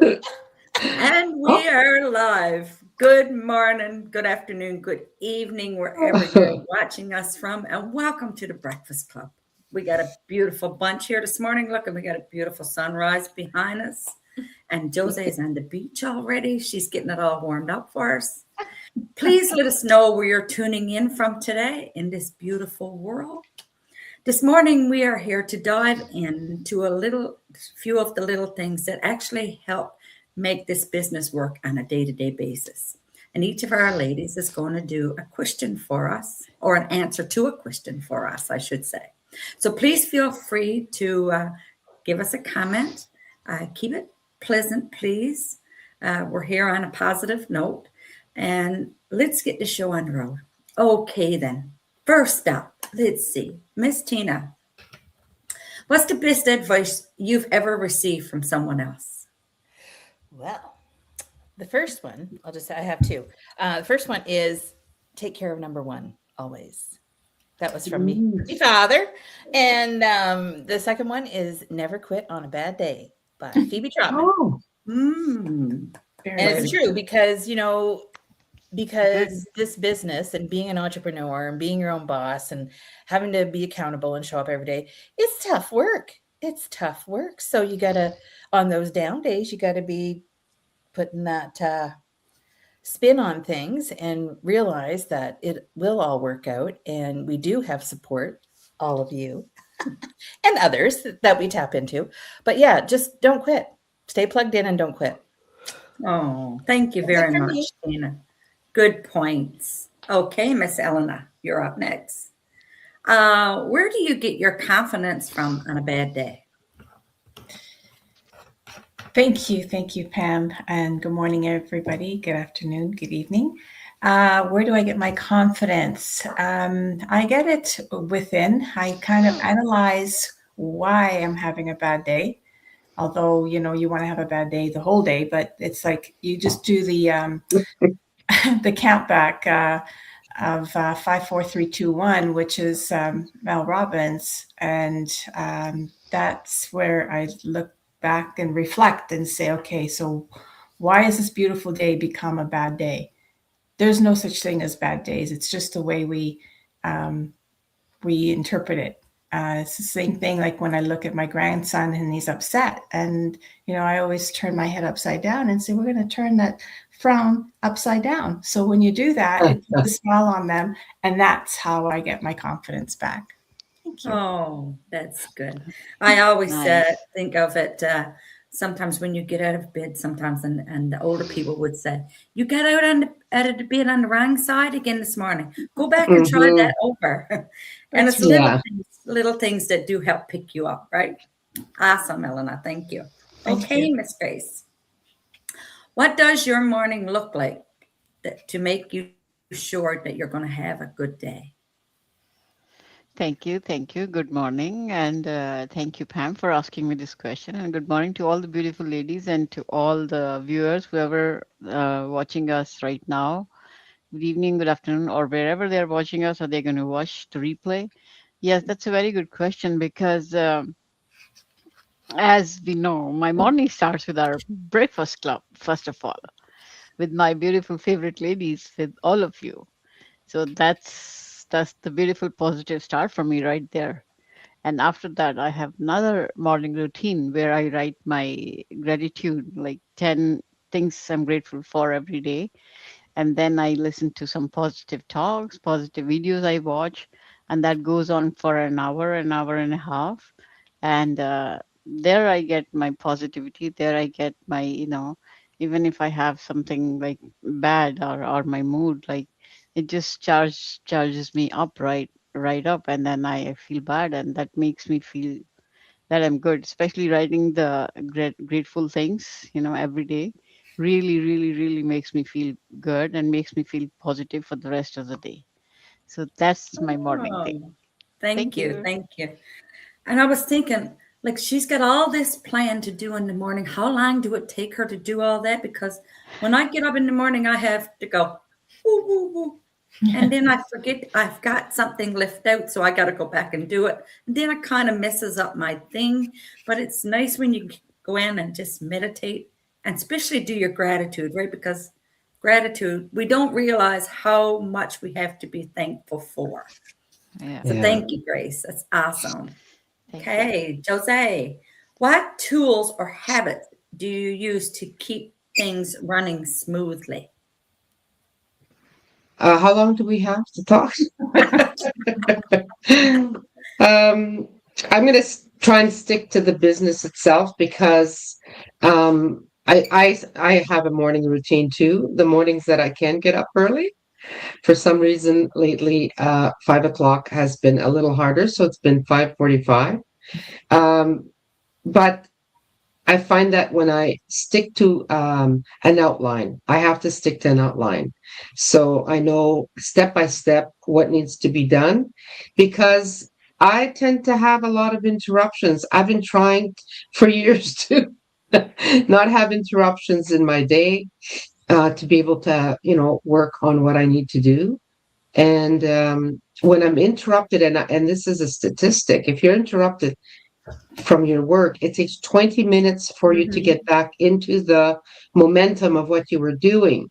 And Oh, we are live. Good morning, good afternoon, good evening, wherever you're watching us from, and welcome to the Breakfast Club. We got a beautiful bunch here this morning. Look, and we got a beautiful sunrise behind us. And Josee is on the beach already. She's getting it all warmed up for us. Please let us know where you're tuning in from today in this beautiful world. This morning, we are here to dive into a little few of the little things that actually help make this business work on a day to day basis. And each of our ladies is going to do a question for us, or an answer to a question for us, I should say. So please feel free to give us a comment. Keep it pleasant, please. We're here on a positive note. And let's get the show on the road. Okay, then. First up, let's see. Miss Tina, what's the best advice you've ever received from someone else? Well, the first one, I'll just say I have two. The first one is take care of number one always. That was from me, mm. my father. And the second one is never quit on a bad day by Phoebe Trotman. Oh, Mm, And very it's very true good. because good. this business and being an entrepreneur and being your own boss and having to be accountable and show up every day, it's tough work. It's tough work. So you got to, on those down days, you got to be putting that spin on things and realize that it will all work out. And we do have support, all of you and others that we tap into. But yeah, just don't quit. Stay plugged in and don't quit. Oh, thank you That's it very from me. much, Tina. Good points. Okay, Miss Elena, you're up next. Where do you get your confidence from on a bad day? Thank you, Pam, and good morning, everybody. Good afternoon, good evening. Where do I get my confidence? I get it within. I kind of analyze why I'm having a bad day. Although you want to have a bad day the whole day, but it's like you just do the the count back of 5, 4, 3, 2, 1, which is Mel Robbins, and that's where I look back and reflect and say, okay, so why has this beautiful day become a bad day? There's no such thing as bad days. It's just the way um, we interpret it. It's the same thing like when I look at my grandson and he's upset. And, I always turn my head upside down and say, we're going to turn that frown upside down. So when you do that, it puts a smile on them. And that's how I get my confidence back. Thank you. Oh, that's good. I always Nice. think of it sometimes when you get out of bed, sometimes, and the older people would say, "You got out of the bed on the wrong side again this morning. Go back and try Hmm. that over." And That's it's right. Yeah. little things that do help pick you up, right? Awesome, Elena. Thank you. Thank you. Okay, Miss Grace, what does your morning look like to make you sure that you're going to have a good day? Thank you. Thank you. Good morning. And thank you, Pam, for asking me this question. And good morning to all the beautiful ladies and to all the viewers, whoever watching us right now. Good evening, good afternoon, or wherever they're watching us, or they're going to watch the replay. Yes, that's a very good question because, as we know, my morning starts with our breakfast club, first of all, with my beautiful favorite ladies, with all of you. So that's the beautiful positive start for me right there. And after that, I have another morning routine where I write my gratitude, like 10 things I'm grateful for every day. And then I listen to some positive talks, positive videos I watch, and that goes on for an hour and a half. And there I get my positivity. There I get my, even if I have something like bad or my mood, like it just charges me up right up, and then I feel bad, and that makes me feel that I'm good, especially writing the grateful things, every day. Really, really, really makes me feel good and makes me feel positive for the rest of the day. So that's my morning thing. Oh, thank Thank you. you. Thank you. And I was thinking, like, she's got all this plan to do in the morning. How long do it take her to do all that? Because when I get up in the morning, I have to go, woo, woo, woo. And then I forget I've got something left out, so I got to go back and do it. And then it kind of messes up my thing. But it's nice when you go in and just meditate and especially do your gratitude, right? Because gratitude, we don't realize how much we have to be thankful for. Yeah. So Yeah. thank you, Grace. That's awesome. Thank you. Okay, Jose, what tools or habits do you use to keep things running smoothly? How long do we have to talk? um, I'm going to try and stick to the business itself because I have a morning routine too. The mornings that I can get up early, for some reason lately, 5 o'clock has been a little harder, so it's been 5:45. But I find that when I stick to an outline, I have to stick to an outline. So I know step by step what needs to be done because I tend to have a lot of interruptions. I've been trying for years to not have interruptions in my day, to be able to, work on what I need to do. And when I'm interrupted, and this is a statistic, if you're interrupted from your work, it takes 20 minutes for you to Mhm. get back into the momentum of what you were doing.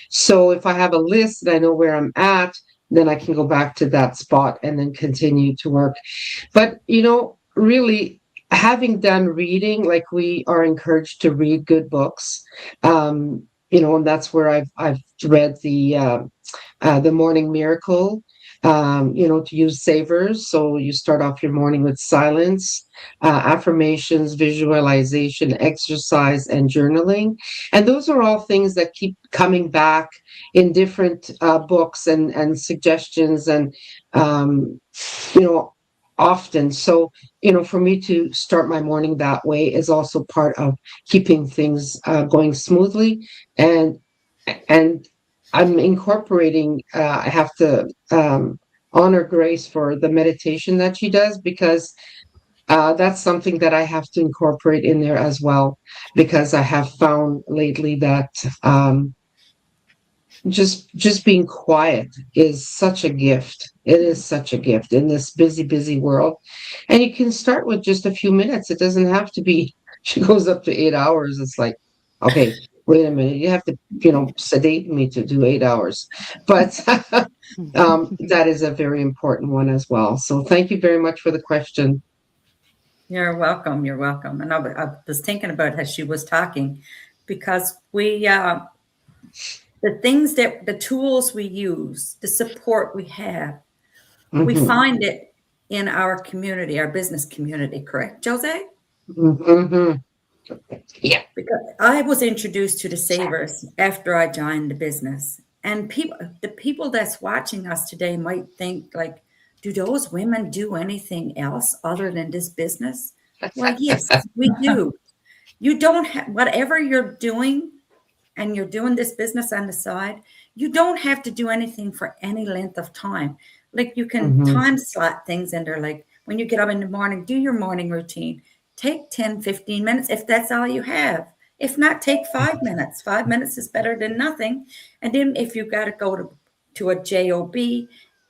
So if I have a list and I know where I'm at, then I can go back to that spot and then continue to work. But, really having done reading, like we are encouraged to read good books, and that's where I've read the Morning Miracle, to use savers. So you start off your morning with silence, affirmations, visualization, exercise, and journaling. And those are all things that keep coming back in different books and suggestions and, you know, often. So, for me to start my morning that way is also part of keeping things going smoothly. And and I'm incorporating. I have to honor Grace for the meditation that she does because that's something that I have to incorporate in there as well. Because I have found lately that just being quiet is such a gift. It is such a gift in this busy world, and you can start with just a few minutes. It doesn't have to be. She goes up to 8 hours. It's like, okay, wait a minute. You have to, sedate me to do 8 hours, but that is a very important one as well. So thank you very much for the question. You're welcome. You're welcome. And I was thinking about as she was talking, because the tools we use, the support we have, we Hmm. find it in our community, our business community, correct, Jose? Hmm. Yeah. Because I was introduced to the savers after I joined the business. And the people that's watching us today might think like, do those women do anything else other than this business? Well, yes, we do. You don't have whatever you're doing and you're doing this business on the side, you don't have to do anything for any length of time. Like you can Hmm. time slot things in there. Like when you get up in the morning, do your morning routine. Take 10, 15 minutes if that's all you have. If not, take 5 minutes. 5 minutes is better than nothing. And then if you got to go to a job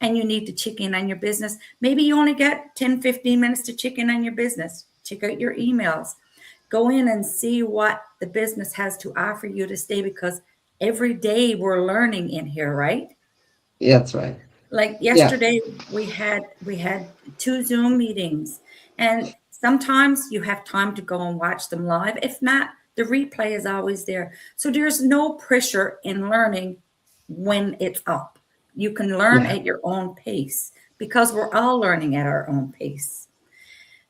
and you need to check in on your business, maybe you only got 10, 15 minutes to check in on your business. Check out your emails, go in and see what the business has to offer you to stay, because every day we're learning in here, right? Yeah, that's right. Like Yeah. yesterday we had two Zoom meetings, and sometimes you have time to go and watch them live. If not, the replay is always there. So there's no pressure in learning when it's up. You can learn Yeah. at your own pace because we're all learning at our own pace.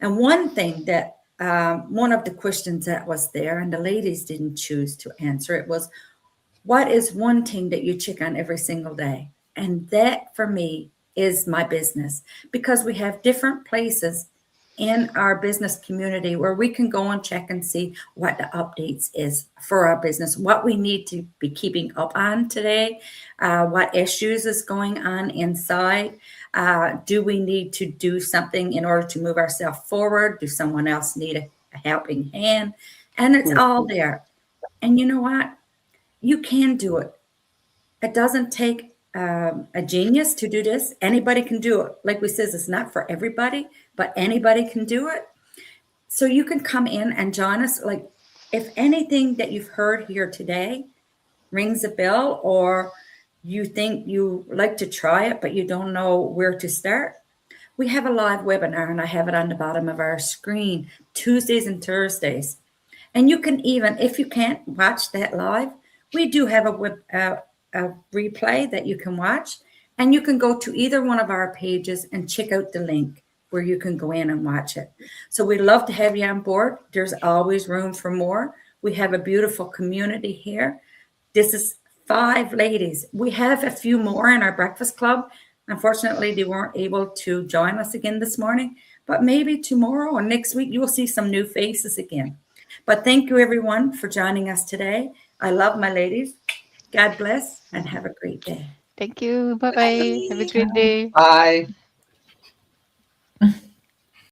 And one thing that one of the questions that was there, and the ladies didn't choose to answer it, was what is one thing that you check on every single day? And that for me is my business, because we have different places in our business community where we can go and check and see what the updates is for our business, what we need to be keeping up on today, what issues is going on inside. Do we need to do something in order to move ourselves forward? Do someone else need a helping hand? And it's all there. And you know what? You can do it. It doesn't take a genius to do this. Anybody can do it. Like we says, it's not for everybody, but anybody can do it. So you can come in and join us. Like if anything that you've heard here today rings a bell, or you think you like to try it, but you don't know where to start, we have a live webinar, and I have it on the bottom of our screen, Tuesdays and Thursdays. And you can even, if you can't watch that live, we do have a replay that you can watch. And you can go to either one of our pages and check out the link where you can go in and watch it. So we'd love to have you on board. There's always room for more. We have a beautiful community here. This is 5 ladies. We have a few more in our breakfast club. Unfortunately, they weren't able to join us again this morning, but maybe tomorrow or next week, you'll see some new faces again. But thank you, everyone, for joining us today. I love my ladies. God bless and have a great day. Thank you. Bye bye. Have a great day. Bye.